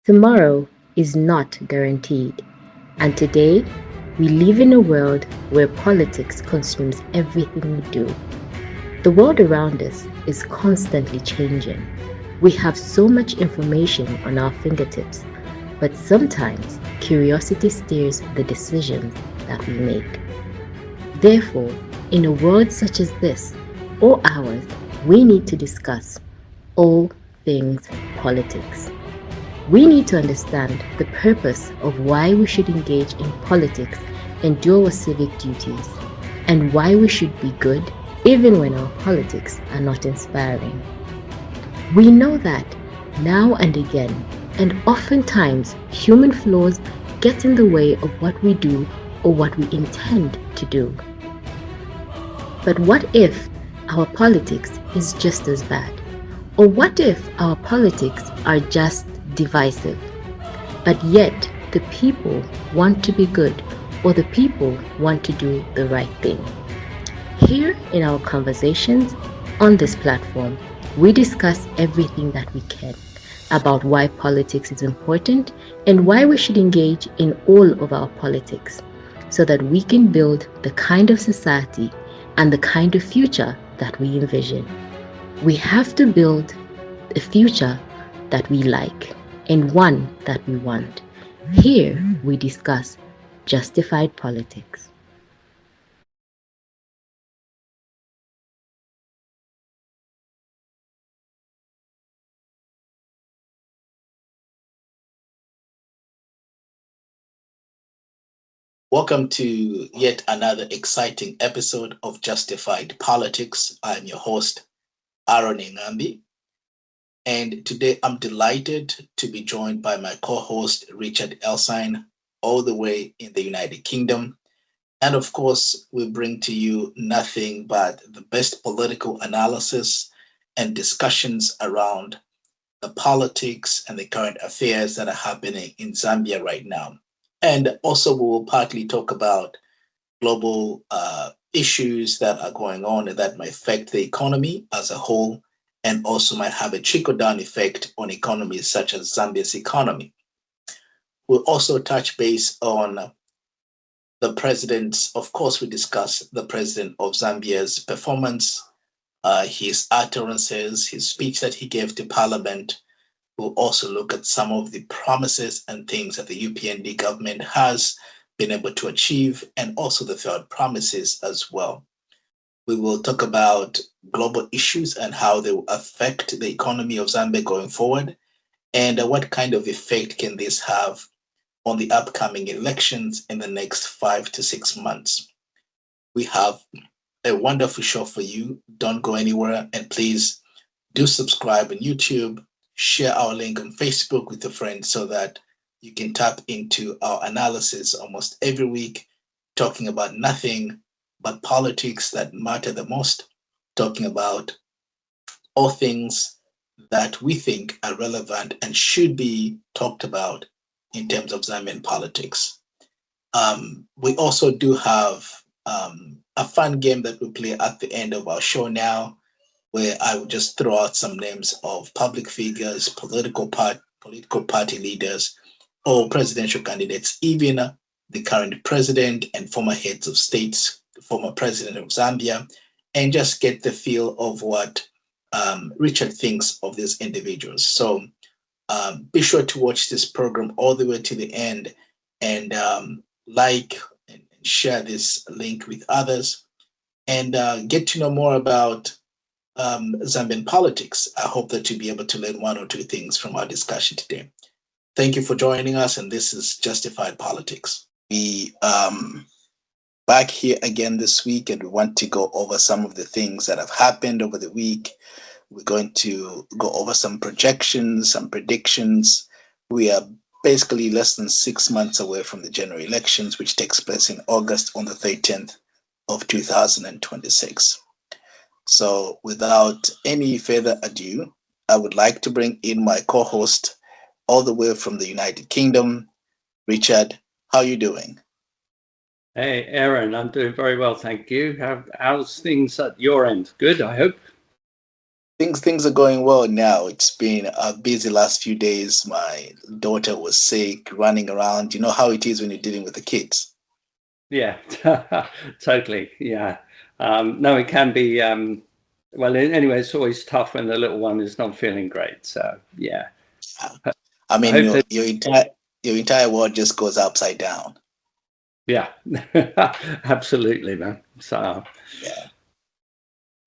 Tomorrow is not guaranteed, and today we live in a world where politics consumes everything we do. The world around us is constantly changing. We have so much information on our fingertips, but sometimes curiosity steers the decisions that we make. Therefore, in a world such as this, or ours, we need to discuss all things politics. We need to understand the purpose of why we should engage in politics and do our civic duties, and why we should be good even when our politics are not inspiring. We know that now and again, and oftentimes, human flaws get in the way of what we do or what we intend to do. But what if our politics is just as bad? Or what if our politics are just divisive, but yet the people want to be good, or the people want to do the right thing? Here in our conversations on this platform, we discuss everything that we can about why politics is important and why we should engage in all of our politics so that we can build the kind of society and the kind of future that we envision. We have to build a future that we like and one that we want. Here we discuss justified politics. Welcome to yet another exciting episode of Justified Politics. I'm your host, Aaron Ngambi, and today I'm delighted to be joined by my co-host, Richard Elsen, all the way in the United Kingdom. And of course, we bring to you nothing but the best political analysis and discussions around the politics and the current affairs that are happening in Zambia right now. And also, we will partly talk about global issues that are going on and that might affect the economy as a whole, and also might have a trickle down effect on economies such as Zambia's economy. We'll also touch base on the president's, of course, we discuss the president of Zambia's performance, his utterances, his speech that he gave to parliament. We'll also look at some of the promises and things that the UPND government has been able to achieve, and also the failed promises as well. We will talk about global issues and how they will affect the economy of Zambia going forward, and what kind of effect can this have on the upcoming elections in the next 5 to 6 months. We have a wonderful show for you. Don't go anywhere, and please do subscribe on YouTube, share our link on Facebook with your friends so that you can tap into our analysis almost every week, talking about nothing but politics that matter the most, talking about all things that we think are relevant and should be talked about in terms of Zambian politics. We also do have a fun game that we play at the end of our show now, where I would just throw out some names of public figures, political party leaders, or presidential candidates, even the current president and former heads of states, former president of Zambia, and just get the feel of what Richard thinks of these individuals. So be sure to watch this program all the way to the end, and like and share this link with others, and get to know more about Zambian politics. I hope that you'll be able to learn one or two things from our discussion today. Thank you for joining us, and this is Justified Politics. We back here again this week, and we want to go over some of the things that have happened over the week. We're going to go over some projections, some predictions. We are basically less than 6 months away from the general elections, which takes place in August on the 13th of 2026. So without any further ado, I would like to bring in my co-host all the way from the United Kingdom, Richard. How are you doing? Hey, Aaron, I'm doing very well, thank you. How's things at your end? Good, I hope. Things are going well now. It's been a busy last few days. My daughter was sick, running around. You know how it is when you're dealing with the kids. Yeah, totally. Yeah. No, it can be. Well, anyway, it's always tough when the little one is not feeling great. So, yeah. I I mean, hope your that, your entire world just goes upside down. yeah, absolutely, man. So, Yeah.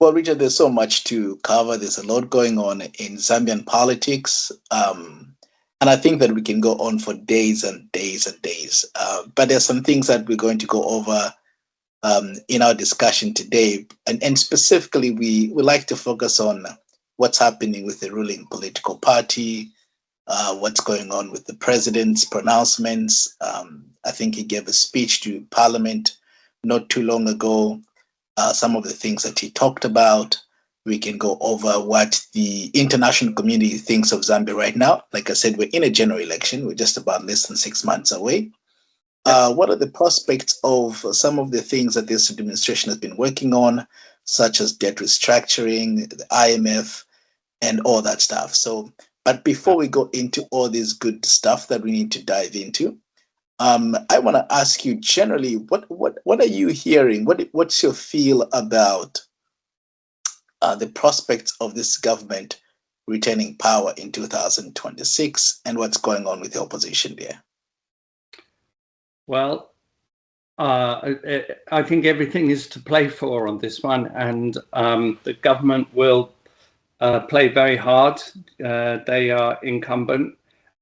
Well, Richard, there's so much to cover. There's a lot going on in Zambian politics. And I think that we can go on for days and days and days. But there's some things that we're going to go over in our discussion today. And specifically, we like to focus on what's happening with the ruling political party, what's going on with the president's pronouncements. I think he gave a speech to Parliament not too long ago. Some of the things that he talked about. We can go over what the international community thinks of Zambia right now. Like I said, we're in a general election. We're just about less than 6 months away. What are the prospects of some of the things that this administration has been working on, such as debt restructuring, the IMF, and all that stuff? So, but before we go into all this good stuff that we need to dive into, I want to ask you generally, what are you hearing? What's your feel about the prospects of this government retaining power in 2026, and what's going on with the opposition there? well, I think everything is to play for on this one, and the government will play very hard. They are incumbent,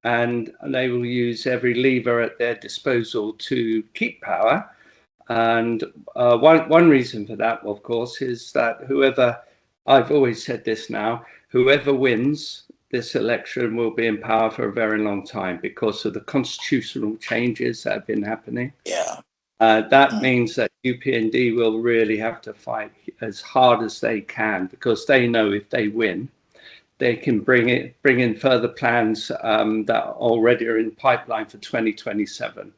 and they will use every lever at their disposal to keep power. And one reason for that, of course, is that I've always said this now, whoever wins this election will be in power for a very long time because of the constitutional changes that have been happening. Yeah. That means that UPND will really have to fight as hard as they can, because they know if they win, they can bring in further plans that already are in pipeline for 2027,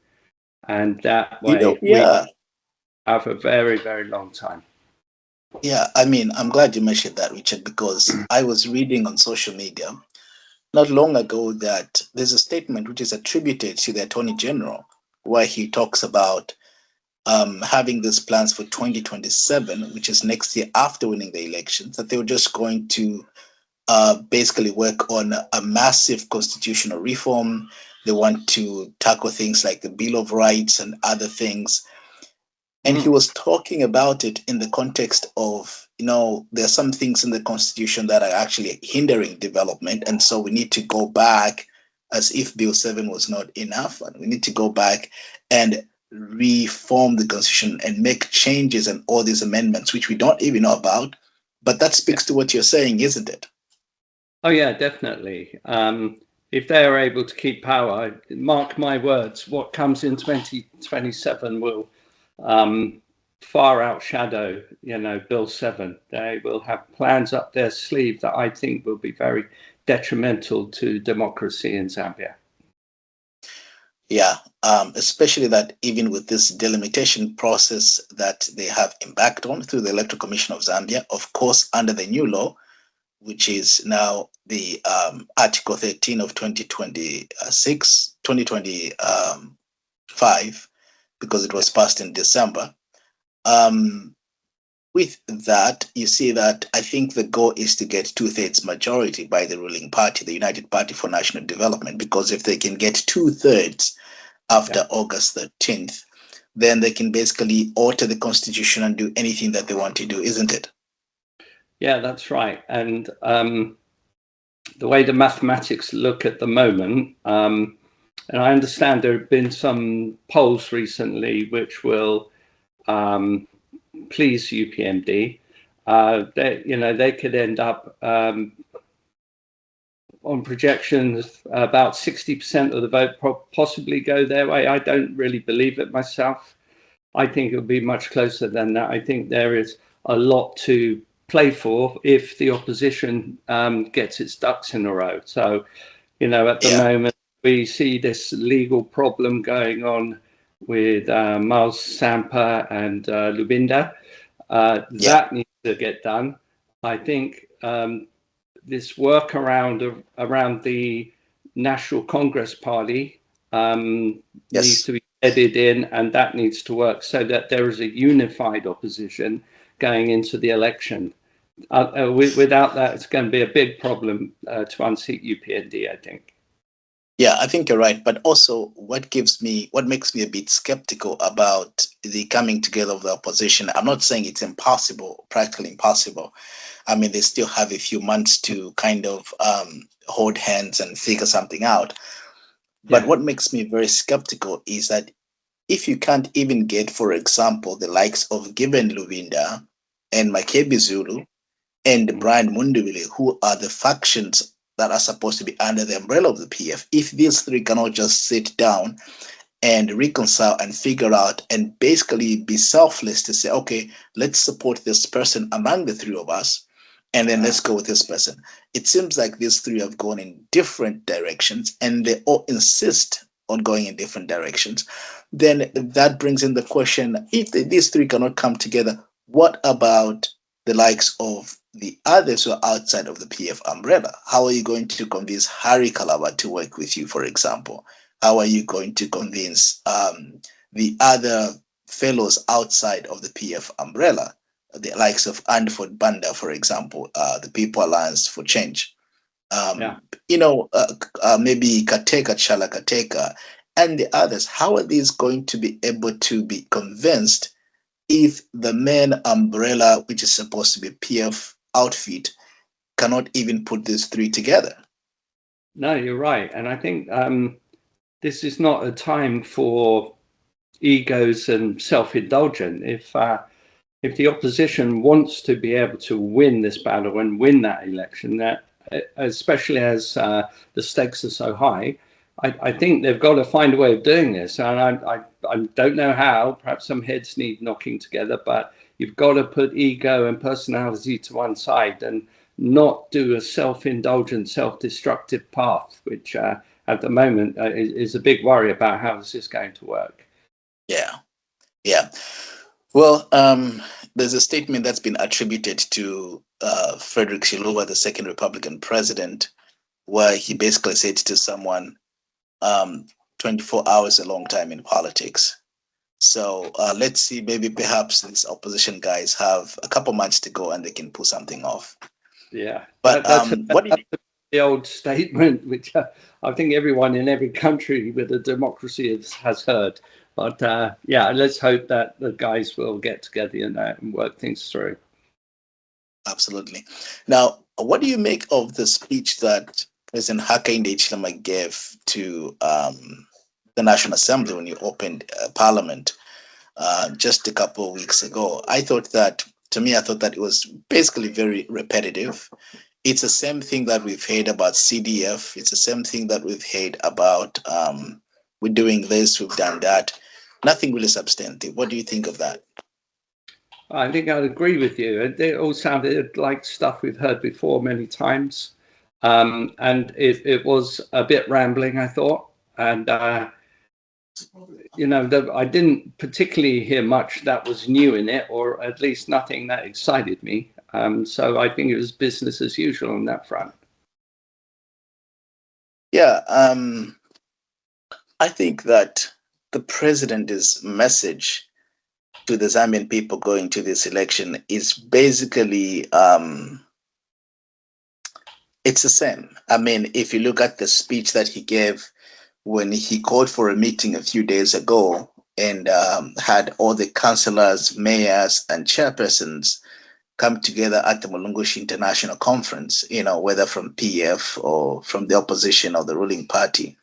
and that way we have a very, very long time. Yeah, I mean, I'm glad you mentioned that, Richard, because I was reading on social media not long ago that there's a statement which is attributed to the Attorney General where he talks about having these plans for 2027, which is next year after winning the elections, that they were just going to basically work on a massive constitutional reform. They want to tackle things like the Bill of Rights and other things. And he was talking about it in the context of, there are some things in the Constitution that are actually hindering development. And so we need to go back, as if Bill 7 was not enough. And we need to go back and reform the Constitution and make changes and all these amendments, which we don't even know about. But that speaks to what you're saying, isn't it? Oh, yeah, definitely. If they are able to keep power, mark my words, what comes in 2027 will far outshadow, Bill 7. They will have plans up their sleeve that I think will be very detrimental to democracy in Zambia. Yeah, especially that even with this delimitation process that they have embarked on through the Electoral Commission of Zambia, of course, under the new law, which is now the Article 13 of 2025, because it was passed in December. With that, you see that I think the goal is to get 2/3 majority by the ruling party, the United Party for National Development, because if they can get 2/3 after August 13th, then they can basically alter the constitution and do anything that they want to do, isn't it? Yeah, that's right. And the way the mathematics look at the moment, and I understand there have been some polls recently which will please UPND. They could end up on projections about 60% of the vote possibly go their way. I don't really believe it myself. I think it'll be much closer than that. I think there is a lot to play for if the opposition gets its ducks in a row. So, at the moment, we see this legal problem going on with Miles Sampa and Lubinda. That needs to get done. I think this workaround around the National Congress Party needs to be headed in, and that needs to work so that there is a unified opposition going into the election. Without that, it's going to be a big problem to unseat UPND, I think. Yeah, I think you're right. But also what makes me a bit skeptical about the coming together of the opposition, I'm not saying it's impossible, practically impossible. I mean, they still have a few months to kind of hold hands and figure something out. But what makes me very skeptical is that if you can't even get, for example, the likes of Given Luvinda and Makebi Zulu and Brian Mundubile, who are the factions that are supposed to be under the umbrella of the PF, if these three cannot just sit down and reconcile and figure out and basically be selfless to say, okay, let's support this person among the three of us, and then let's go with this person. It seems like these three have gone in different directions and they all insist on going in different directions. Then that brings in the question, if these three cannot come together, what about the likes of the others who are outside of the PF umbrella? How are you going to convince Harry Kalaba to work with you, for example? How are you going to convince the other fellows outside of the PF umbrella, the likes of Andford Banda, for example, the People Alliance for Change? Maybe Kateka Chala Kateka and the others. How are these going to be able to be convinced if the main umbrella, which is supposed to be PF outfit, cannot even put these three together? No, you're right. And I think this is not a time for egos and self-indulgent. If the opposition wants to be able to win this battle and win that election, that especially as the stakes are so high, I think they've got to find a way of doing this. And I don't know how. Perhaps some heads need knocking together, but you've got to put ego and personality to one side and not do a self-indulgent, self-destructive path, which at the moment is a big worry about how this is going to work. Yeah. Well, there's a statement that's been attributed to Frederick Chiluba, the second Republican president, where he basically said to someone, 24 hours is a long time in politics. So let's see, maybe perhaps these opposition guys have a couple months to go and they can pull something off. Yeah, but that's the old statement, which I think everyone in every country with a democracy has heard. But let's hope that the guys will get together and work things through. Absolutely. Now, what do you make of the speech that President Hakainde Hichilema gave to the National Assembly when he opened Parliament just a couple of weeks ago? I thought that it was basically very repetitive. It's the same thing that we've heard about CDF. It's the same thing that we've heard about we're doing this, we've done that. Nothing really substantive. What do you think of that? I think I'd agree with you. It all sounded like stuff we've heard before many times. And it was a bit rambling, I thought. And, I didn't particularly hear much that was new in it, or at least nothing that excited me. So I think it was business as usual on that front. Yeah, I think that the president's message to the Zambian people going to this election is basically it's the same. I mean, if you look at the speech that he gave when he called for a meeting a few days ago and had all the councillors, mayors, and chairpersons come together at the Mulungushi International Conference, whether from PF or from the opposition or the ruling party.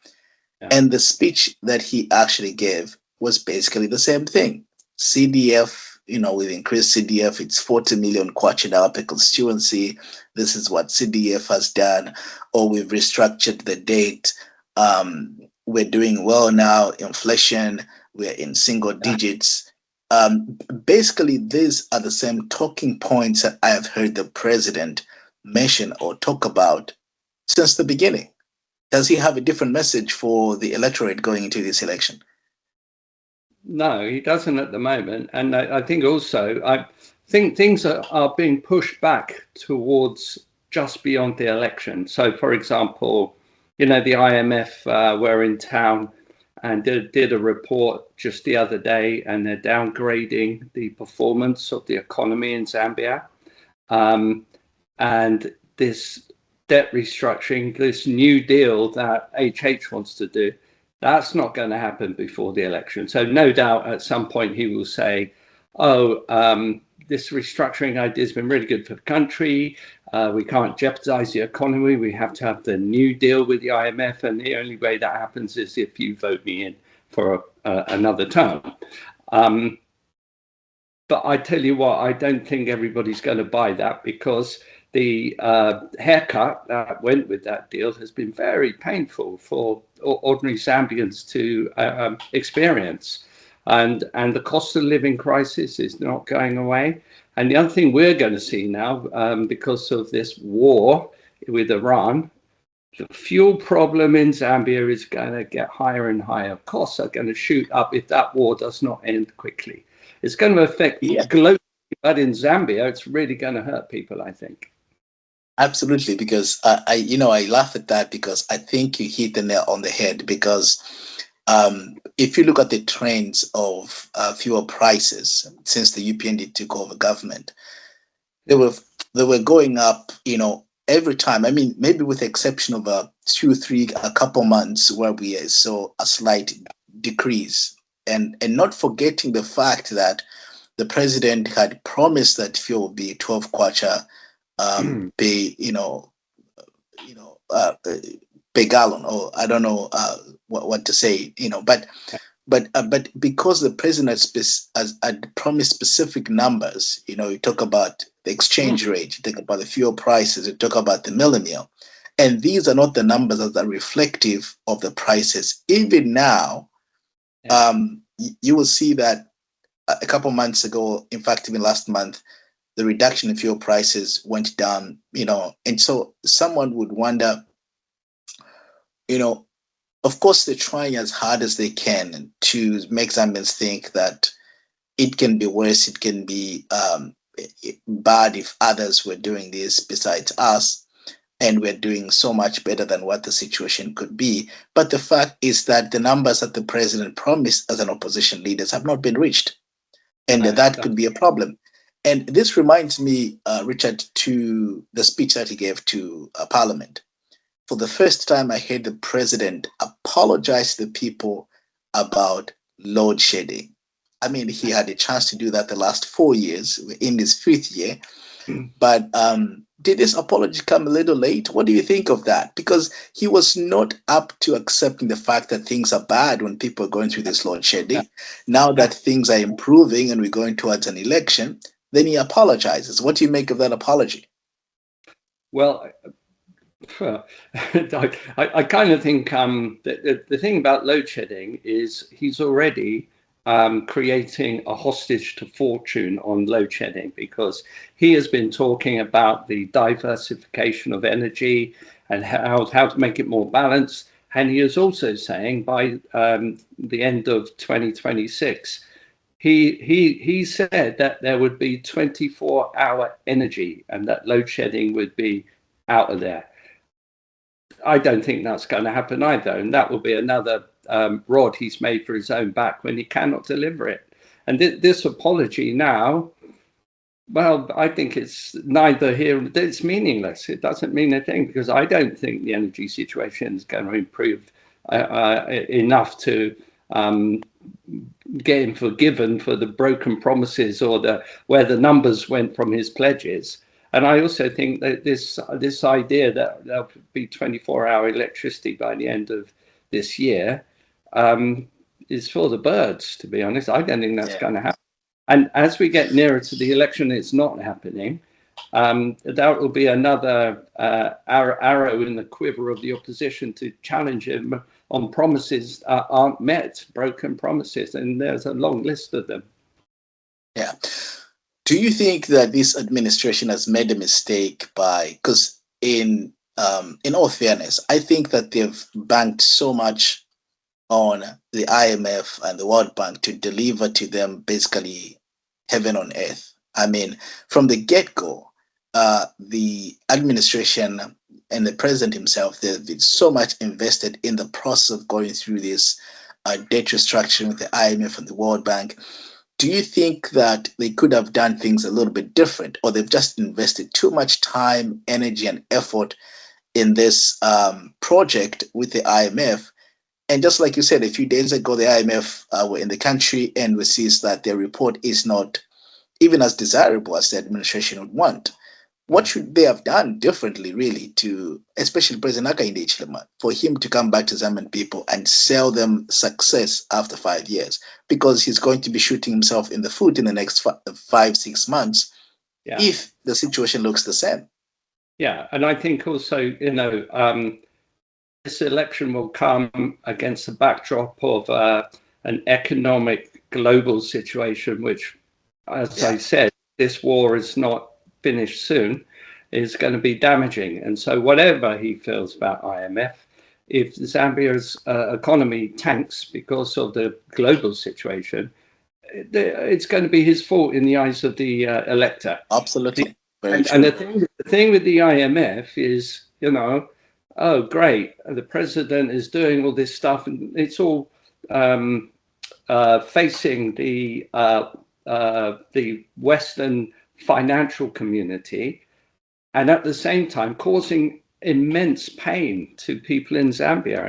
Yeah. And the speech that he actually gave was basically the same thing. CDF, we've increased CDF, it's 40 million kwacha in our constituency. This is what CDF has done, or we've restructured the debt. We're doing well now, inflation, we're in single digits. Basically, these are the same talking points that I have heard the president mention or talk about since the beginning. Does he have a different message for the electorate going into this election? No, he doesn't at the moment. And I think also, things are being pushed back towards just beyond the election. So, for example, the IMF were in town and did a report just the other day, and they're downgrading the performance of the economy in Zambia. And this debt restructuring, this new deal that HH wants to do, that's not going to happen before the election. So no doubt at some point he will say, this restructuring idea has been really good for the country. We can't jeopardize the economy. We have to have the new deal with the IMF. And the only way that happens is if you vote me in for another term. But I tell you what, I don't think everybody's going to buy that, because the haircut that went with that deal has been very painful for ordinary Zambians to experience. And the cost of living crisis is not going away. And the other thing we're going to see now, because of this war with Iran, the fuel problem in Zambia is going to get higher and higher. Costs are going to shoot up if that war does not end quickly. It's going to affect globally, but in Zambia, it's really going to hurt people, I think. Absolutely, because I laugh at that, because I think you hit the nail on the head. Because if you look at the trends of fuel prices since the UPND took over government, they were going up, every time. I mean, maybe with the exception of a couple months where we saw a slight decrease, and not forgetting the fact that the president had promised that fuel would be 12 kwacha per gallon, or I don't know what to say, but because the president had promised specific numbers, you talk about the exchange rate, you talk about the fuel prices, you talk about the millennial, and these are not the numbers that are reflective of the prices. Even now, you will see that a couple months ago, in fact, even last month, the reduction in fuel prices went down, and so someone would wonder, of course, they're trying as hard as they can to make Zambians think that it can be worse, it can be bad if others were doing this besides us, and we're doing so much better than what the situation could be. But the fact is that the numbers that the president promised as an opposition leaders have not been reached, and that could be a problem. And this reminds me, Richard, to the speech that he gave to Parliament. For the first time, I heard the president apologize to the people about load shedding. I mean, he had a chance to do that the last 4 years. We're in his 5th year. But did this apology come a little late? What do you think of that? Because he was not up to accepting the fact that things are bad when people are going through this load shedding. Now that things are improving and we're going towards an election, then he apologizes. What do you make of that apology? Well, I kind of think the thing about load shedding is he's already creating a hostage to fortune on load shedding, because he has been talking about the diversification of energy and how to make it more balanced. And he is also saying by the end of 2026, he said that there would be 24-hour energy and that load shedding would be out of there. I don't think that's going to happen either, and that will be another rod he's made for his own back when he cannot deliver it. And this apology now, well, I think it's neither here, it's meaningless. It doesn't mean a thing, because I don't think the energy situation is going to improve enough to get him forgiven for the broken promises or where the numbers went from his pledges. And I also think that this idea that there'll be 24-hour electricity by the end of this year is for the birds, to be honest. I don't think that's going to happen. And as we get nearer to the election, it's not happening. That will be another arrow in the quiver of the opposition to challenge him on promises aren't met, broken promises. And there's a long list of them. Yeah. Do you think that this administration has made a mistake because in all fairness, I think that they've banked so much on the IMF and the World Bank to deliver to them basically heaven on earth. I mean, from the get-go, the administration and the president himself, they've been so much invested in the process of going through this debt restructuring with the IMF and the World Bank. Do you think that they could have done things a little bit different, or they've just invested too much time, energy, and effort in this project with the IMF? And just like you said, a few days ago, the IMF were in the country, and we see that their report is not even as desirable as the administration would want. What should they have done differently, really, to, especially President Hakainde Hichilema, for him to come back to Zambian people and sell them success after 5 years? Because he's going to be shooting himself in the foot in the next 5-6 months if the situation looks the same. Yeah, and I think also, this election will come against the backdrop of an economic global situation, which, as I said, this war is not finished soon, is going to be damaging. And so whatever he feels about IMF, if Zambia's economy tanks because of the global situation, it's going to be his fault in the eyes of the elector. Absolutely. And the thing with the IMF is, oh, great, the president is doing all this stuff, and it's all facing the Western financial community, and at the same time causing immense pain to people in Zambia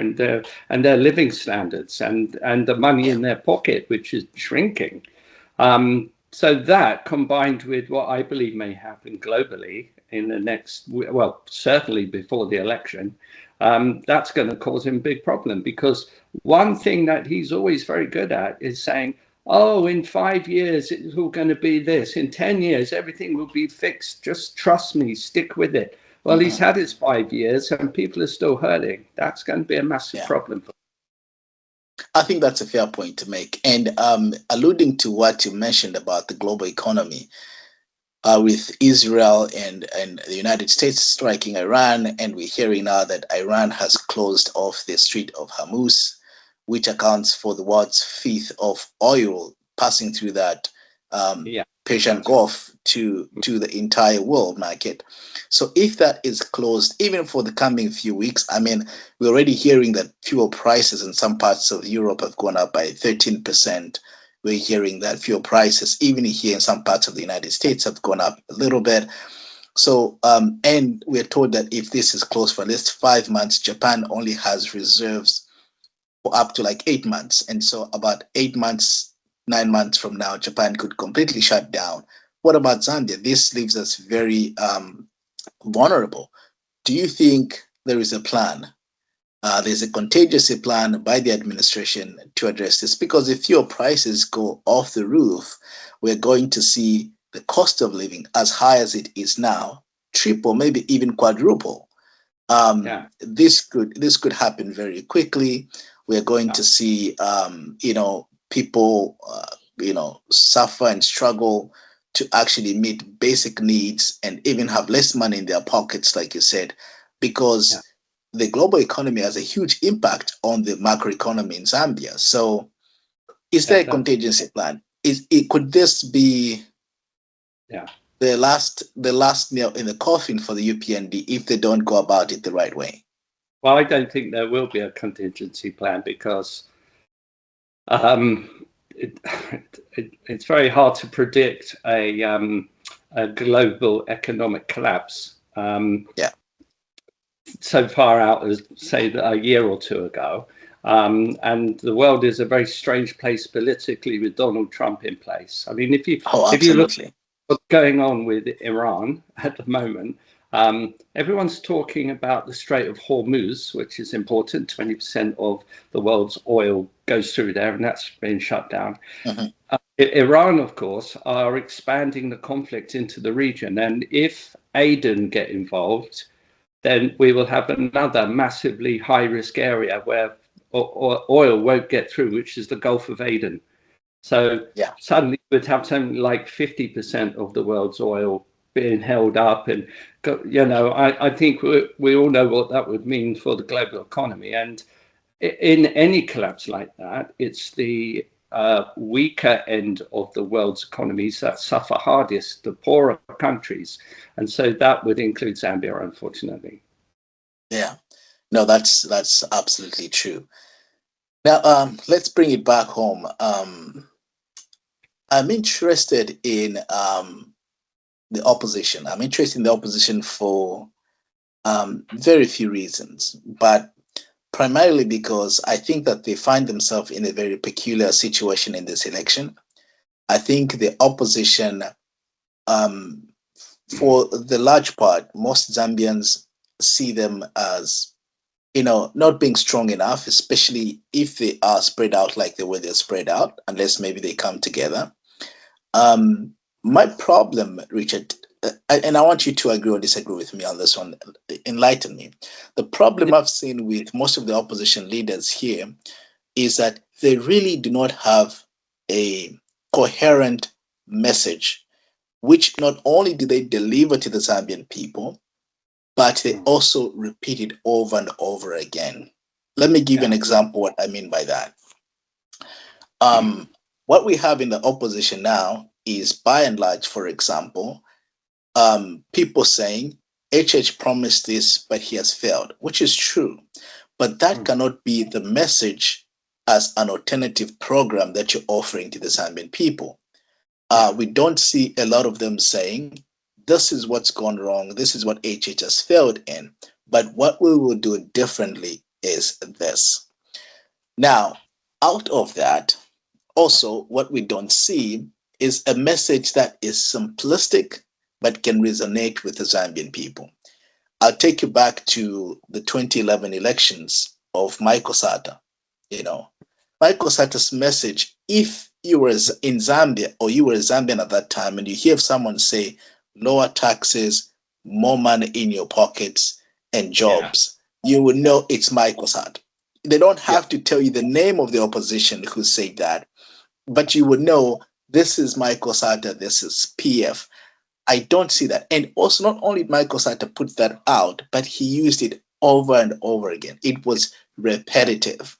and their living standards and the money in their pocket, which is shrinking. So that, combined with what I believe may happen globally in the next, well, certainly before the election, that's going to cause him a big problem, because one thing that he's always very good at is saying, oh, in 5 years, it's all going to be this. In 10 years, everything will be fixed. Just trust me, stick with it. Well, he's had his 5 years and people are still hurting. That's going to be a massive problem. I think that's a fair point to make. And alluding to what you mentioned about the global economy, with Israel and the United States striking Iran, and we're hearing now that Iran has closed off the Strait of Hormuz, which accounts for the world's fifth of oil passing through that Persian Gulf to the entire world market. So if that is closed, even for the coming few weeks, I mean, we're already hearing that fuel prices in some parts of Europe have gone up by 13%. We're hearing that fuel prices, even here in some parts of the United States, have gone up a little bit. So, and we're told that if this is closed for at least 5 months, Japan only has reserves for up to like 8 months. And so about 8 months, 9 months from now, Japan could completely shut down. What about Zambia? This leaves us very vulnerable. Do you think there is a plan? There's a contingency plan by the administration to address this? Because if fuel prices go off the roof, we're going to see the cost of living, as high as it is now, triple, maybe even quadruple. This could happen very quickly. We're going to see, people, suffer and struggle to actually meet basic needs and even have less money in their pockets, like you said, because the global economy has a huge impact on the macroeconomy in Zambia. So is there a contingency plan? Could this be the last nail in the coffin for the UPND if they don't go about it the right way? Well, I don't think there will be a contingency plan, because it's very hard to predict a global economic collapse so far out as, say, a year or two ago. And the world is a very strange place politically with Donald Trump in place. I mean, if you look at what's going on with Iran at the moment, everyone's talking about the Strait of Hormuz, which is important. 20% of the world's oil goes through there, and that's been shut down. Iran, of course, are expanding the conflict into the region. And if Aden get involved, then we will have another massively high-risk area where oil won't get through, which is the Gulf of Aden. So suddenly we'd have something like 50% of the world's oil being held up. And, I think we all know what that would mean for the global economy. And in any collapse like that, it's the weaker end of the world's economies that suffer hardest, the poorer countries. And so that would include Zambia, unfortunately. Yeah, no, that's absolutely true. Now, let's bring it back home. I'm interested in the opposition. I'm interested in the opposition for very few reasons, but primarily because I think that they find themselves in a very peculiar situation in this election. I think the opposition, for the large part, most Zambians see them as, not being strong enough, especially if they are spread out like the way they're spread out, unless maybe they come together. My problem, Richard, and I want you to agree or disagree with me on this one, enlighten me. The problem I've seen with most of the opposition leaders here is that they really do not have a coherent message, which not only do they deliver to the Zambian people, but they also repeat it over and over again. Let me give you an example what I mean by that. What we have in the opposition now is, by and large, for example, people saying HH promised this, but he has failed, which is true. But that cannot be the message as an alternative program that you're offering to the Zambian people. We don't see a lot of them saying, this is what's gone wrong, this is what HH has failed in, but what we will do differently is this. Now, out of that, also what we don't see is a message that is simplistic but can resonate with the Zambian people. I'll take you back to the 2011 elections of Michael Sata. Michael Sata's message, if you were in Zambia or you were a Zambian at that time and you hear someone say lower taxes, more money in your pockets, and jobs, you would know it's Michael Sata. They don't have to tell you the name of the opposition who said that, but you would know this is Michael Sata, this is PF. I don't see that. And also, not only Michael Sata put that out, but he used it over and over again. It was repetitive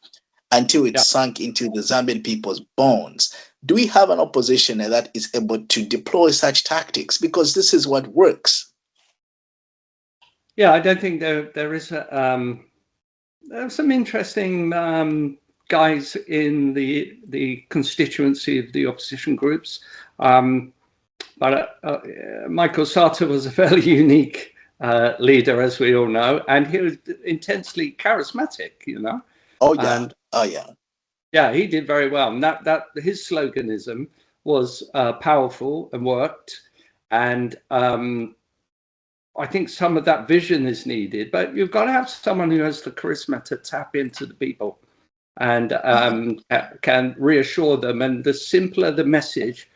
until it sunk into the Zambian people's bones. Do we have an opposition that is able to deploy such tactics? Because this is what works. Yeah, I don't think there is there are some interesting guys in the constituency of the opposition groups. But Michael Sata was a fairly unique leader, as we all know, and he was intensely charismatic, Oh, yeah. Yeah, he did very well. And that his sloganism was powerful and worked. And I think some of that vision is needed, but you've got to have someone who has the charisma to tap into the people and can reassure them. And the simpler the message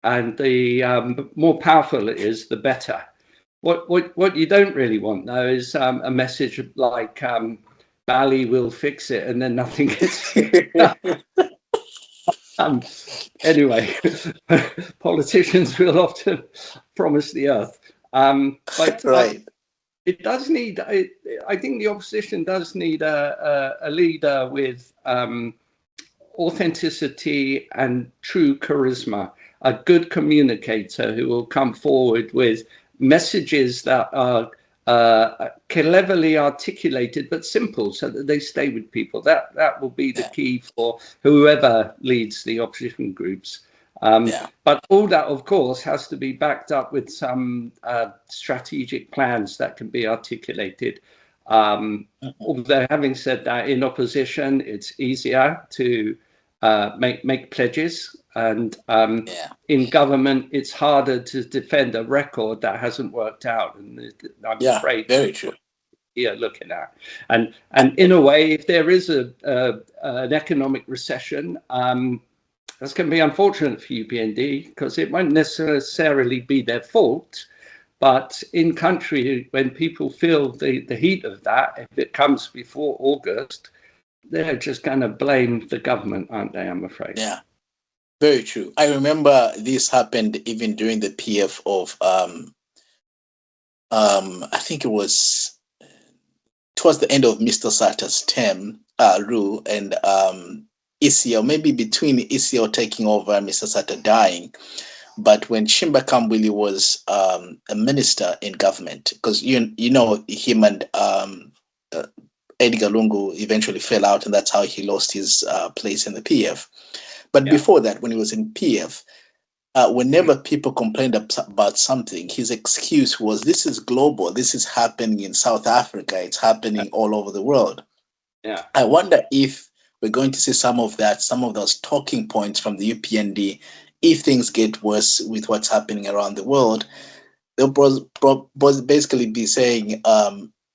and the more powerful it is, the better. What you don't really want, though, is a message like Bali will fix it, and then nothing gets fixed. Anyway, politicians will often promise the earth. But right. It does need, I think the opposition does need a leader with authenticity and true charisma, a good communicator who will come forward with messages that are cleverly articulated but simple, so that they stay with people. That will be the key for whoever leads the opposition groups. But all that, of course, has to be backed up with some strategic plans that can be articulated. Although, having said that, in opposition, it's easier to make pledges, and in government, it's harder to defend a record that hasn't worked out. And I'm afraid very true. You're looking at, and in a way, if there is an economic recession, that's going to be unfortunate for UPND, because it won't necessarily be their fault. But in country, when people feel the heat of that, if it comes before August, they're just going to blame the government, aren't they? I'm afraid. Yeah, very true. I remember this happened even during the PF of, I think it was towards the end of Mr. Sata's term rule, and Isio, maybe between Isio taking over and Mr. Sata dying. But when Shimba Kambwili was a minister in government, because you know him and Edgar Lungu eventually fell out, and that's how he lost his place in the PF. But before that, when he was in PF, whenever people complained about something, his excuse was, "This is global. This is happening in South Africa. It's happening all over the world." Yeah. I wonder if we're going to see some of that, some of those talking points from the UPND. If things get worse with what's happening around the world, they'll basically be saying,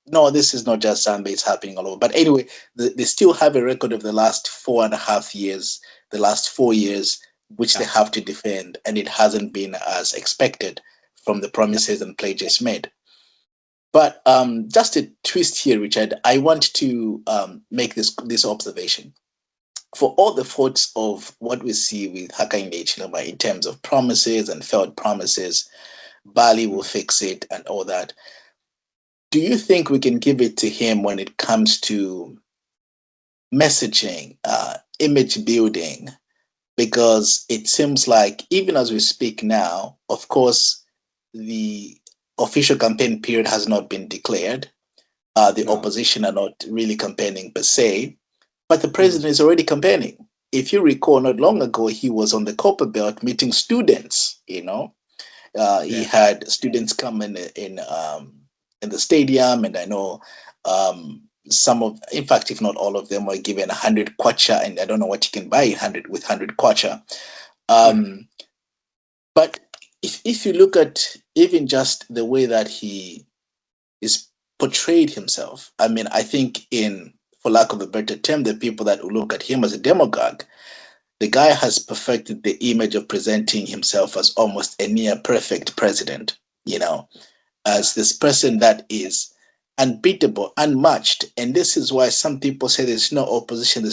no, this is not just Zambia, it's happening all over. But anyway, they still have a record of the last 4.5 years, the last 4 years, which they have to defend, and it hasn't been as expected from the promises and pledges made. But just a twist here, Richard, I want to make this observation. For all the faults of what we see with Hakainde Hichilema in terms of promises and failed promises, Bali will fix it and all that, do you think we can give it to him when it comes to messaging, image building? Because it seems like even as we speak now, of course, the official campaign period has not been declared. The opposition are not really campaigning per se, but the president is already campaigning. If you recall, not long ago, he was on the Copper Belt meeting students. He had students come in the stadium, and I know some of, in fact, if not all of them, were given 100 kwacha, and I don't know what you can buy 100 kwacha. But if you look at even just the way that he is portrayed himself, I mean, I think for lack of a better term, the people that will look at him as a demagogue, the guy has perfected the image of presenting himself as almost a near perfect president, as this person that is unbeatable, unmatched. And this is why some people say there's no opposition,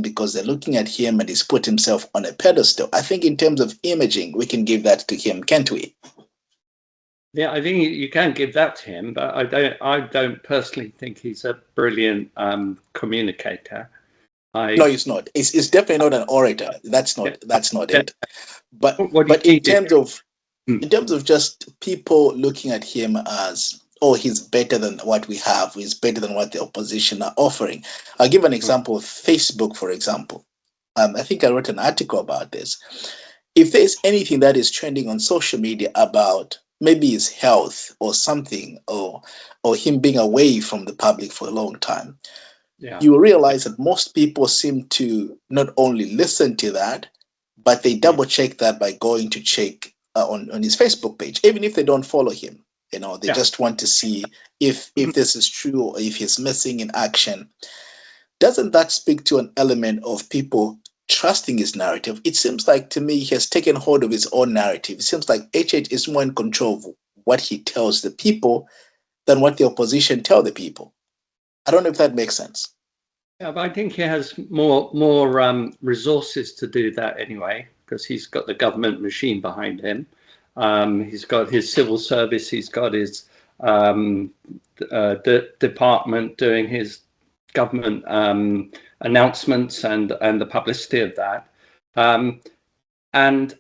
because they're looking at him and he's put himself on a pedestal. I think in terms of imaging, we can give that to him, can't we? Yeah, I think you can give that to him, but I don't personally think he's a brilliant communicator. No, he's not. It's definitely not an orator. That's not it. But in terms of just people looking at him as, oh, he's better than what we have, he's better than what the opposition are offering. I'll give an example of Facebook, for example. I think I wrote an article about this. If there's anything that is trending on social media about maybe his health or something, or him being away from the public for a long time, you will realize that most people seem to not only listen to that, but they double check that by going to check on his Facebook page, even if they don't follow him. They just want to see if this is true or if he's missing in action. Doesn't that speak to an element of people trusting his narrative? It seems like to me he has taken hold of his own narrative. It seems like HH is more in control of what he tells the people than what the opposition tell the people. I don't know if that makes sense. Yeah, but I think he has more resources to do that anyway, because he's got the government machine behind him. He's got his civil service. He's got his department doing his government announcements and the publicity of that. And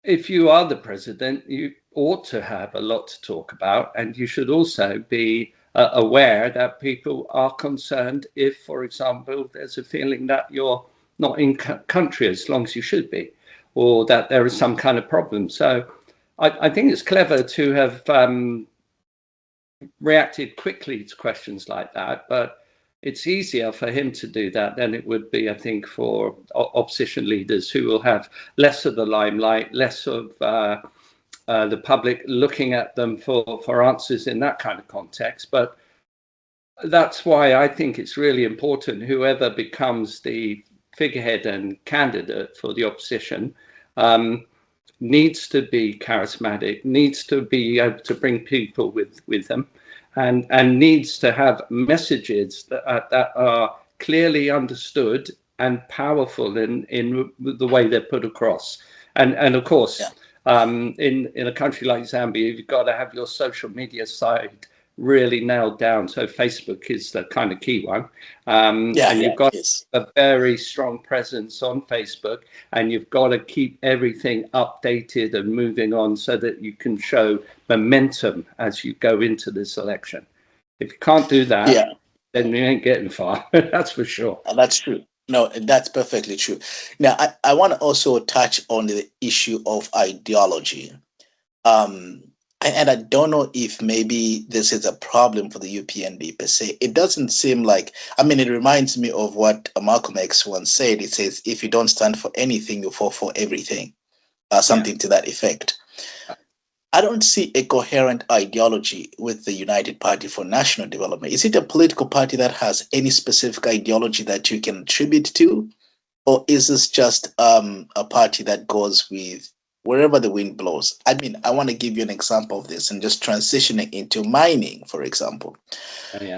if you are the president, you ought to have a lot to talk about, and you should also be aware that people are concerned if, for example, there's a feeling that you're not in country as long as you should be, or that there is some kind of problem. So I think it's clever to have reacted quickly to questions like that, but it's easier for him to do that than it would be, I think, for opposition leaders who will have less of the limelight, less of the public looking at them for answers in that kind of context. But that's why I think it's really important, whoever becomes the figurehead and candidate for the opposition needs to be charismatic, needs to be able to bring people with them, and needs to have messages that are clearly understood and powerful in the way they're put across. And of course, in a country like Zambia, you've got to have your social media side really nailed down. So Facebook is the kind of key one. And you've got a very strong presence on Facebook, and you've got to keep everything updated and moving on so that you can show momentum as you go into this election. If you can't do that, then you ain't getting far. That's for sure. That's true. No, that's perfectly true. Now, I want to also touch on the issue of ideology. And I don't know if maybe this is a problem for the UPNB per se. It doesn't seem like, I mean, it reminds me of what Malcolm X once said. It says, if you don't stand for anything, you fall for everything, something to that effect. I don't see a coherent ideology with the United Party for National Development. Is it a political party that has any specific ideology that you can attribute to? Or is this just a party that goes with wherever the wind blows? I mean, I want to give you an example of this and just transitioning into mining, for example.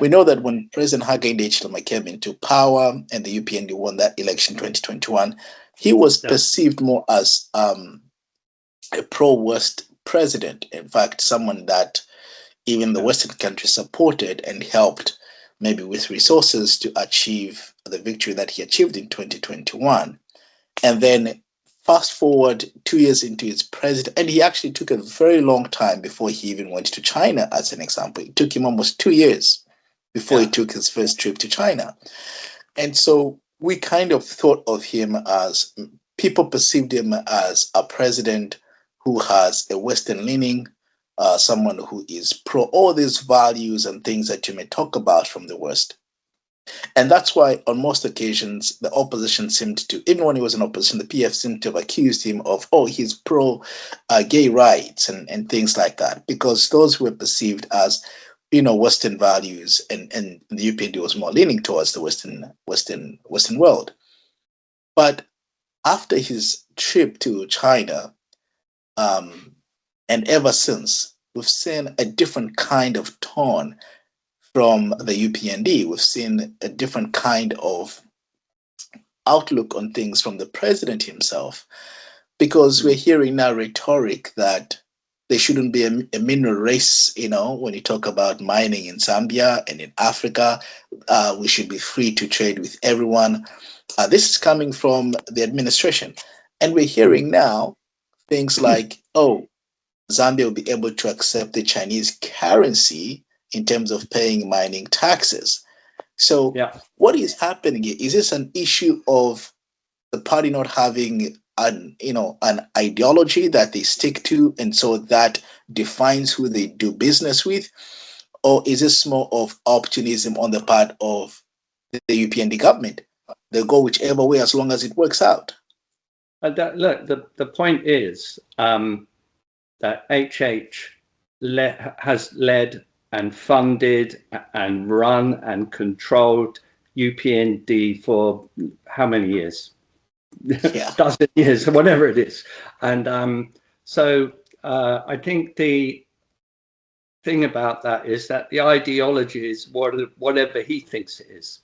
We know that when President Hakainde Hichilema came into power and the UPND won that election 2021, he was perceived more as a pro-West president. In fact, someone that even the Western countries supported and helped maybe with resources to achieve the victory that he achieved in 2021. And then fast forward 2 years into his president, and he actually took a very long time before he even went to China, as an example. It took him almost 2 years before he took his first trip to China. And so we kind of thought of him as, people perceived him as a president who has a Western leaning, someone who is pro all these values and things that you may talk about from the West. And that's why on most occasions, the opposition seemed to, even when he was in opposition, the PF seemed to have accused him of, he's pro gay rights and things like that, because those were perceived as, Western values, and the UPND was more leaning towards the Western world. But after his trip to China, and ever since, we've seen a different kind of tone from the UPND. We've seen a different kind of outlook on things from the president himself, because we're hearing now rhetoric that there shouldn't be a mineral race, when you talk about mining in Zambia and in Africa, we should be free to trade with everyone. This is coming from the administration. And we're hearing now things like, Zambia will be able to accept the Chinese currency in terms of paying mining taxes. So what is happening here? Is this an issue of the party not having an ideology that they stick to, and so that defines who they do business with? Or is this more of opportunism on the part of the UPND government? They'll go whichever way as long as it works out. Look, the point is that HH has led and funded and run and controlled UPND for how many years? Dozen years, whatever it is. And so I think the thing about that is that the ideology is whatever he thinks it is.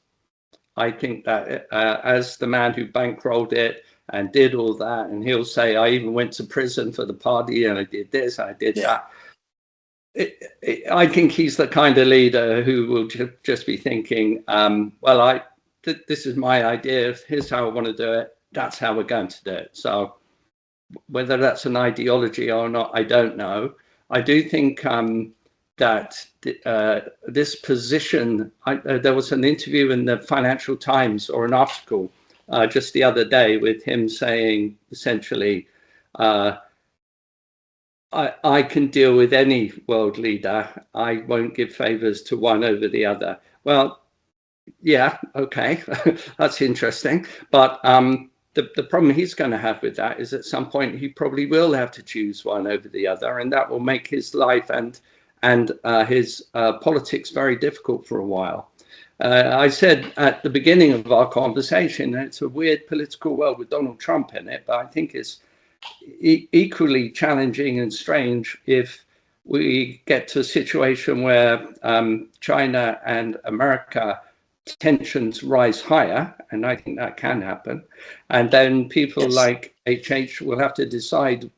I think that as the man who bankrolled it and did all that, and he'll say, I even went to prison for the party and I did this, I did that. I think he's the kind of leader who will just be thinking, this is my idea, here's how I want to do it, that's how we're going to do it. So whether that's an ideology or not, I don't know. I do think that this position, there was an interview in the Financial Times, or an article just the other day, with him saying essentially, I can deal with any world leader. I won't give favors to one over the other. Well, yeah, okay, that's interesting. But the problem he's going to have with that is at some point he probably will have to choose one over the other, and that will make his life and his politics very difficult for a while. I said at the beginning of our conversation, it's a weird political world with Donald Trump in it, but I think it's equally challenging and strange if we get to a situation where China and America tensions rise higher, and I think that can happen, and then people like HH will have to decide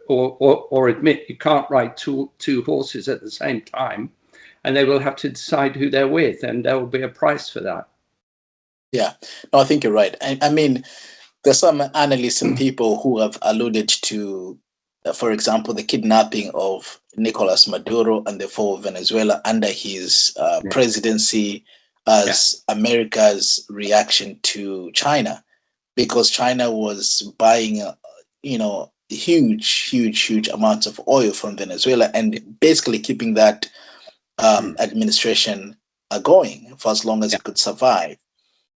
or admit you can't ride two horses at the same time, and they will have to decide who they're with, and there will be a price for that. Yeah, no, I think you're right. I mean, there's some analysts and people who have alluded to, for example, the kidnapping of Nicolas Maduro and the fall of Venezuela under his presidency as America's reaction to China, because China was buying, huge amounts of oil from Venezuela and basically keeping that administration going for as long as it could survive.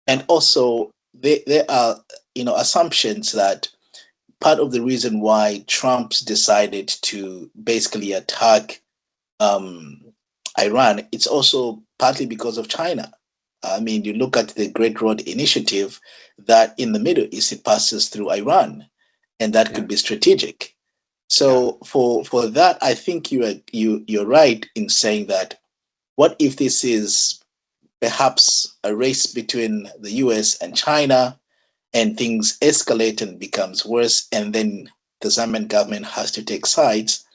And also, there are, assumptions that part of the reason why Trump's decided to basically attack Iran, it's also partly because of China. I mean, you look at the Great Road Initiative, that in the Middle East it passes through Iran, and that could be strategic. So for that, I think you're right in saying that. What if this is perhaps a race between the US and China, and things escalate and becomes worse, and then the Zambian government has to take sides,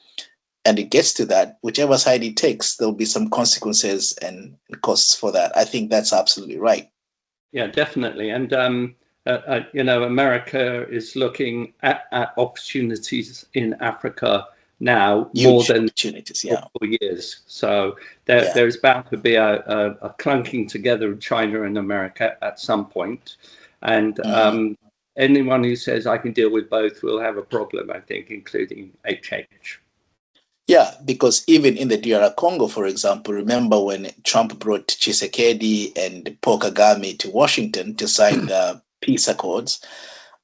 and it gets to that, whichever side it takes, there'll be some consequences and costs for that. I think that's absolutely right. Yeah, definitely. And, America is looking at opportunities in Africa now. Huge more than opportunities, yeah. 4 years. So there's bound to be a clunking together of China and America at some point. And anyone who says I can deal with both will have a problem, I think, including HH. Yeah, because even in the DR Congo, for example, remember when Trump brought Tshisekedi and Paul Kagame to Washington to sign the peace accords,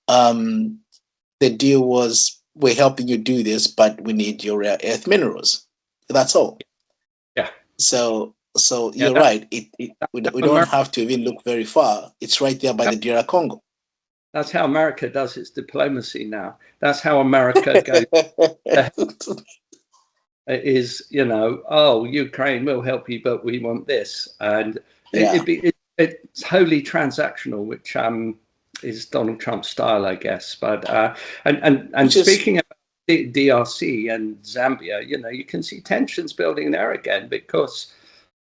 the deal was, we're helping you do this, but we need your rare earth minerals. That's all. Yeah. So you're right. We don't have to even look very far. It's right there by the DR Congo. That's how America does its diplomacy now. That's how America goes. Is, Ukraine will help you, but we want this. And it's wholly transactional, which is Donald Trump's style, I guess. But and speaking about DRC and Zambia, you can see tensions building there again, because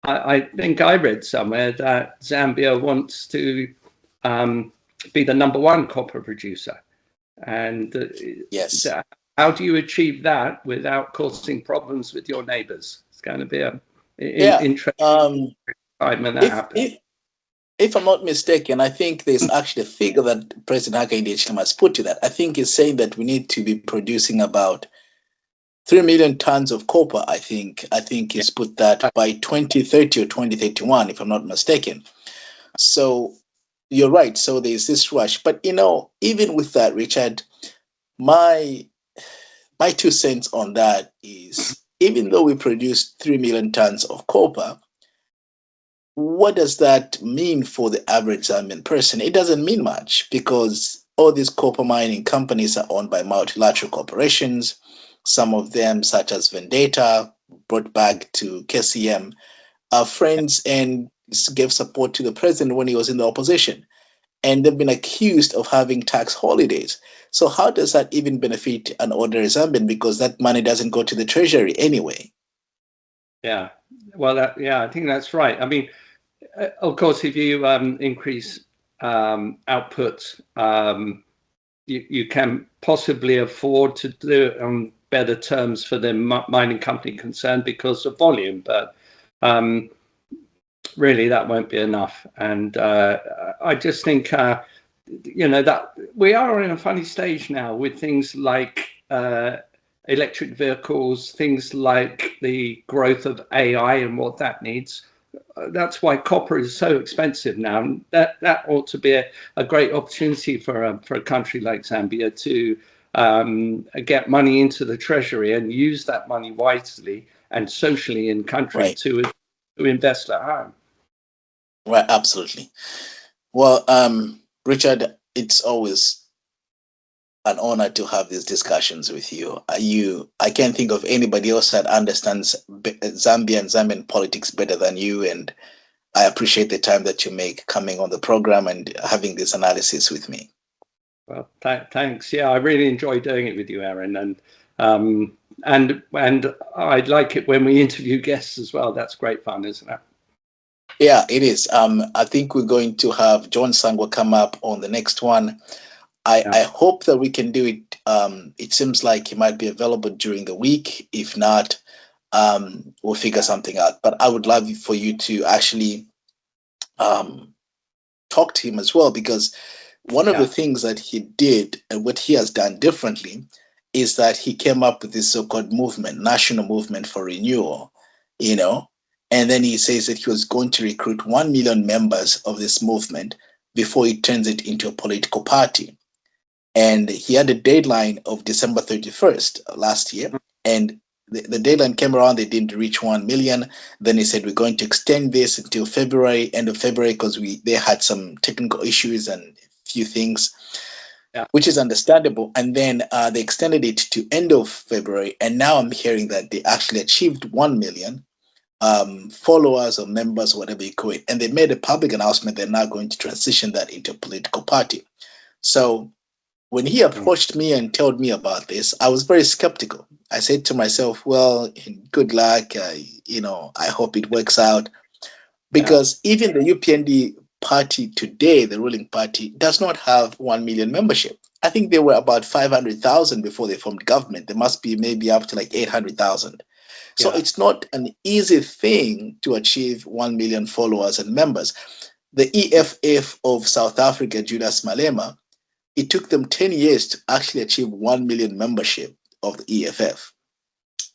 I think I read somewhere that Zambia wants to be the #1 copper producer. And yes. How do you achieve that without causing problems with your neighbors? It's going to be an interesting time when that happens. If I'm not mistaken, I think there's actually a figure that President Hakainde Hichilema has put to that. I think he's saying that we need to be producing about 3 million tons of copper. I think he's put that by 2030 or 2031, if I'm not mistaken. So you're right. So there's this rush. But, even with that, Richard, my 2 cents on that is, even though we produce 3 million tons of copper, what does that mean for the average Zambian person? It doesn't mean much, because all these copper mining companies are owned by multilateral corporations. Some of them, such as Vendetta, brought back to KCM, are friends and gave support to the president when he was in the opposition. And they've been accused of having tax holidays. So how does that even benefit an ordinary Zambian? Because that money doesn't go to the treasury anyway. Yeah, well, I think that's right. I mean, of course, if you increase output, you can possibly afford to do it on better terms for the mining company concerned because of volume. But really, that won't be enough. And I just think, that we are in a funny stage now with things like electric vehicles, things like the growth of AI and what that needs. That's why copper is so expensive now. That ought to be a great opportunity for a country like Zambia to get money into the treasury and use that money wisely and socially in country to invest at home. Right, absolutely. Well, Richard, it's always an honor to have these discussions with you. I can't think of anybody else that understands Zambian politics better than you, and I appreciate the time that you make coming on the program and having this analysis with me. Well, thanks. Yeah, I really enjoy doing it with you, Aaron, and And I like it when we interview guests as well. That's great fun, isn't it? Yeah, it is. I think we're going to have John Sangwa come up on the next one. I hope that we can do it. It seems like he might be available during the week. If not, we'll figure something out. But I would love for you to actually talk to him as well, because one of the things that he did and what he has done differently is that he came up with this so-called movement, national movement for renewal, and then he says that he was going to recruit 1 million members of this movement before he turns it into a political party. And he had a deadline of December 31st last year. And the deadline came around, they didn't reach 1 million. Then he said, we're going to extend this until February, end of February, because they had some technical issues and a few things, which is understandable. And then they extended it to end of February. And now I'm hearing that they actually achieved 1 million followers or members, or whatever you call it. And they made a public announcement they're now going to transition that into a political party. So when he approached me and told me about this, I was very skeptical. I said to myself, well, good luck. I hope it works out. Because even the UPND party today, the ruling party, does not have 1 million membership. I think they were about 500,000 before they formed government. They must be maybe up to like 800,000. So it's not an easy thing to achieve 1 million followers and members. The EFF of South Africa, Julius Malema, it took them 10 years to actually achieve 1 million membership of the EFF.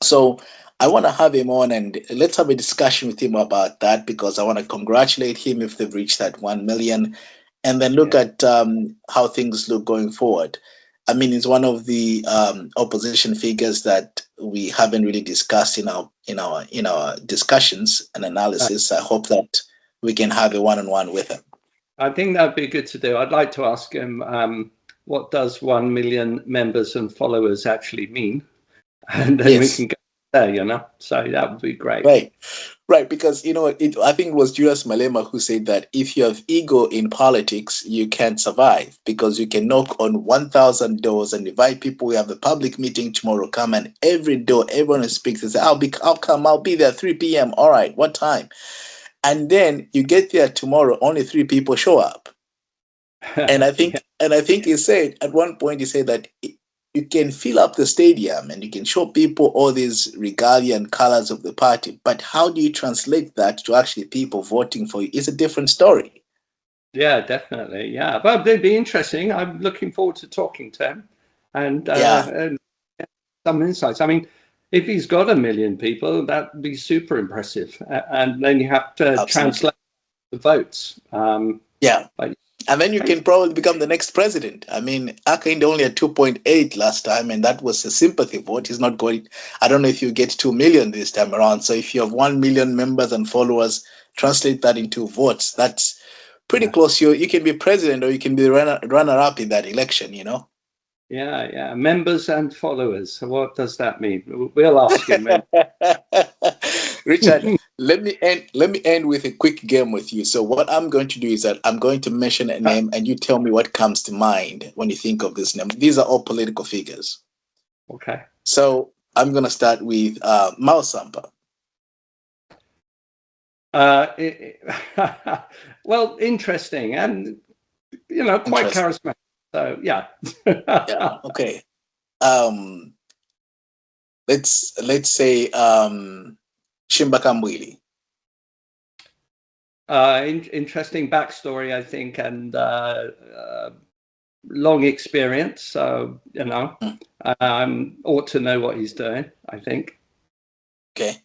So I want to have him on and let's have a discussion with him about that, because I want to congratulate him if they've reached that 1 million, and then look at how things look going forward. I mean, it's one of the opposition figures that we haven't really discussed in our discussions and analysis. I hope that we can have a one-on-one with him. I think that'd be good to do. I'd like to ask him, what does 1 million members and followers actually mean? And then we can go there, so that would be great. Right. Because, I think it was Julius Malema who said that if you have ego in politics, you can't survive, because you can knock on 1,000 doors and invite people. We have a public meeting tomorrow, come, and every door, everyone speaks and says, I'll come, I'll be there at 3 p.m. All right, what time? And then you get there tomorrow, only 3 people show up. And I think he said at one point, he said that you can fill up the stadium and you can show people all these regalia and colors of the party, but how do you translate that to actually people voting for you? It's a different story. Yeah, definitely. Yeah, but it'd be interesting. I'm looking forward to talking to him and some insights. I mean, if he's got 1 million people, that'd be super impressive. And then you have to translate the votes. And then you can probably become the next president. I mean, Hakainde only had 2.8 last time, and that was a sympathy vote. He's not going. I don't know if you get 2 million this time around. So if you have 1 million members and followers, translate that into votes. That's pretty close. You can be president, or you can be the runner-up in that election. Yeah. Members and followers. So what does that mean? We'll ask him. Richard, let me end with a quick game with you. So what I'm going to do is that I'm going to mention a name and you tell me what comes to mind when you think of this name. These are all political figures. Okay. So I'm going to start with Mao Sampa. Well, interesting and quite charismatic. So yeah. Okay. Let's say Shimbaka Mbwili. Interesting backstory, I think, and long experience. So ought to know what he's doing, I think. Okay.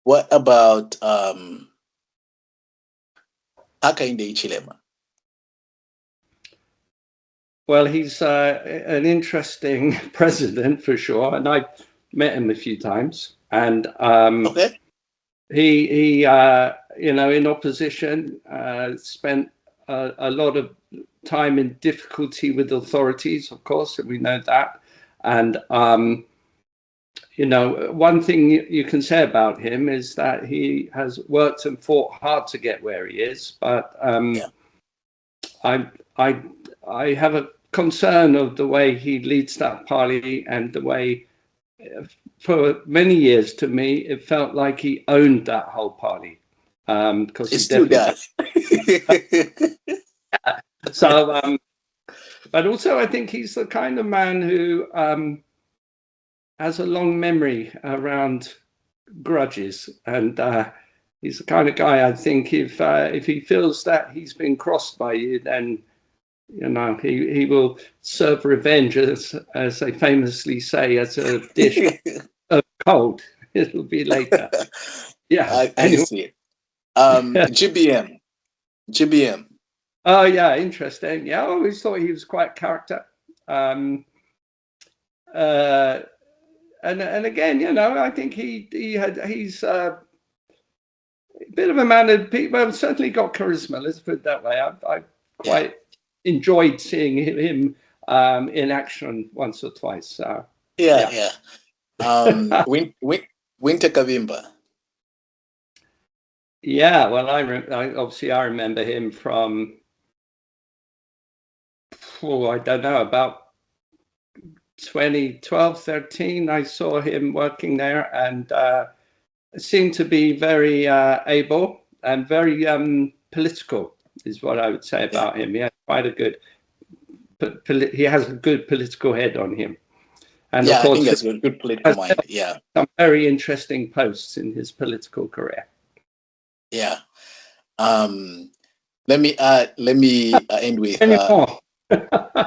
What about Hakainde Hichilema? Well, he's an interesting president for sure, and I met him a few times. And he in opposition, spent a lot of time in difficulty with authorities, of course, and we know that. And one thing you can say about him is that he has worked and fought hard to get where he is. But I have a concern of the way he leads that party and the way, for many years, to me, it felt like he owned that whole party. Because It still does. So, but also I think he's the kind of man who has a long memory around grudges, and he's the kind of guy, I think, if he feels that he's been crossed by you, then he will serve revenge, as they famously say, as a dish of cold. It'll be later. Yeah. I see. GBM. Oh yeah, interesting. Yeah, I always thought he was quite character. And again, I think he's a bit of a man of people. Well, certainly got charisma. Let's put it that way. I quite enjoyed seeing him in action once or twice. So yeah. Winter Kavimba. Yeah, well, I remember him from, I don't know, about 2012, 13. I saw him working there, and seemed to be very able and very political, is what I would say about him. Yeah, quite a good, he has a good political head on him. And of course, I think that's a good political mind. Yeah, some very interesting posts in his political career. Yeah. Let me end with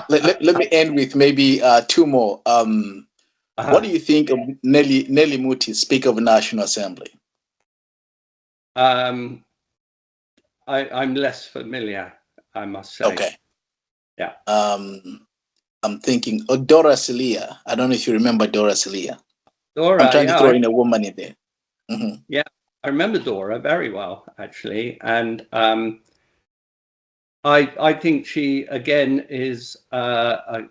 let me end with maybe two more. What do you think of Nelly Muti, Speaker of the National Assembly? I'm less familiar, I must say. Okay. Yeah. I'm thinking Dora Celia. I don't know if you remember Dora Celia. Dora, I'm trying to throw in a woman in there. Mm-hmm. Yeah, I remember Dora very well, actually, and I think she again is a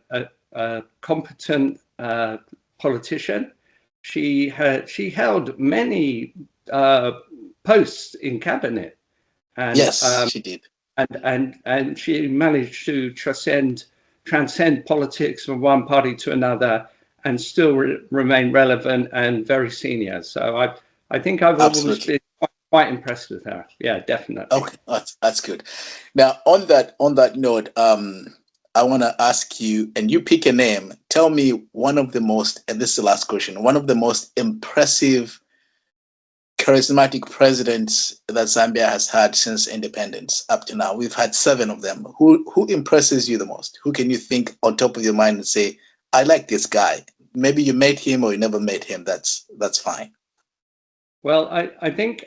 competent politician. She held many posts in cabinet, and yes, she did, and she managed to transcend politics from one party to another and still remain relevant and very senior. So I think I've always been quite impressed with her. Yeah, definitely. Okay, that's good. Now, on that note, I want to ask you, and you pick a name. Tell me one of the most, and this is the last question, one of the most impressive, charismatic presidents that Zambia has had since independence up to now. We've had 7 of them. Who impresses you the most? Who can you think on top of your mind and say, I like this guy? Maybe you met him or you never met him. That's fine. Well, I think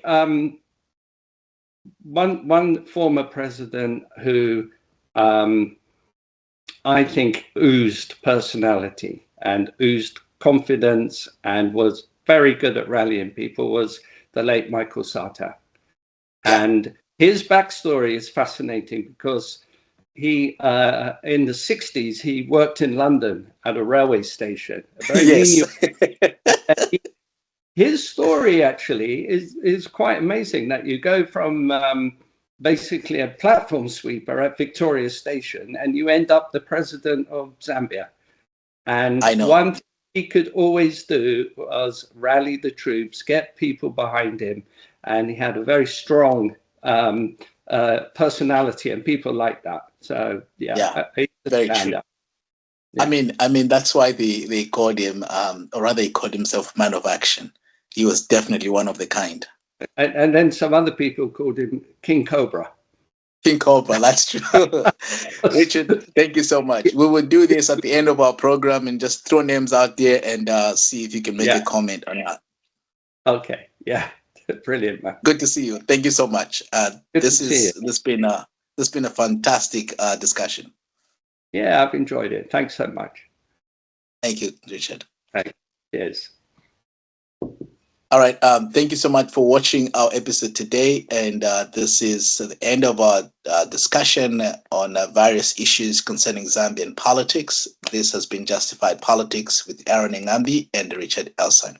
one former president who I think oozed personality and oozed confidence and was very good at rallying people was the late Michael Sata. And his backstory is fascinating because he, in the 60s, he worked in London at a railway station. His story actually is quite amazing, that you go from basically a platform sweeper at Victoria Station and you end up the president of Zambia. And one thing he could always do was rally the troops, get people behind him. And he had a very strong personality, and people like that. So very true. Yeah. I mean, that's why they called him, or rather, he called himself Man of Action. He was definitely one of the kind. And then some other people called him King Cobra. King Cobra, that's true. Richard, thank you so much. We will do this at the end of our program and just throw names out there and see if you can make a comment or not. Okay. Yeah. Brilliant, man. Good to see you. Thank you so much. This has been a fantastic discussion. Yeah, I've enjoyed it. Thanks so much. Thank you, Richard. Thanks. Cheers. All right. Thank you so much for watching our episode today. And this is the end of our discussion on various issues concerning Zambian politics. This has been Justified Politics with Aaron Ngambi and Richard Elsen.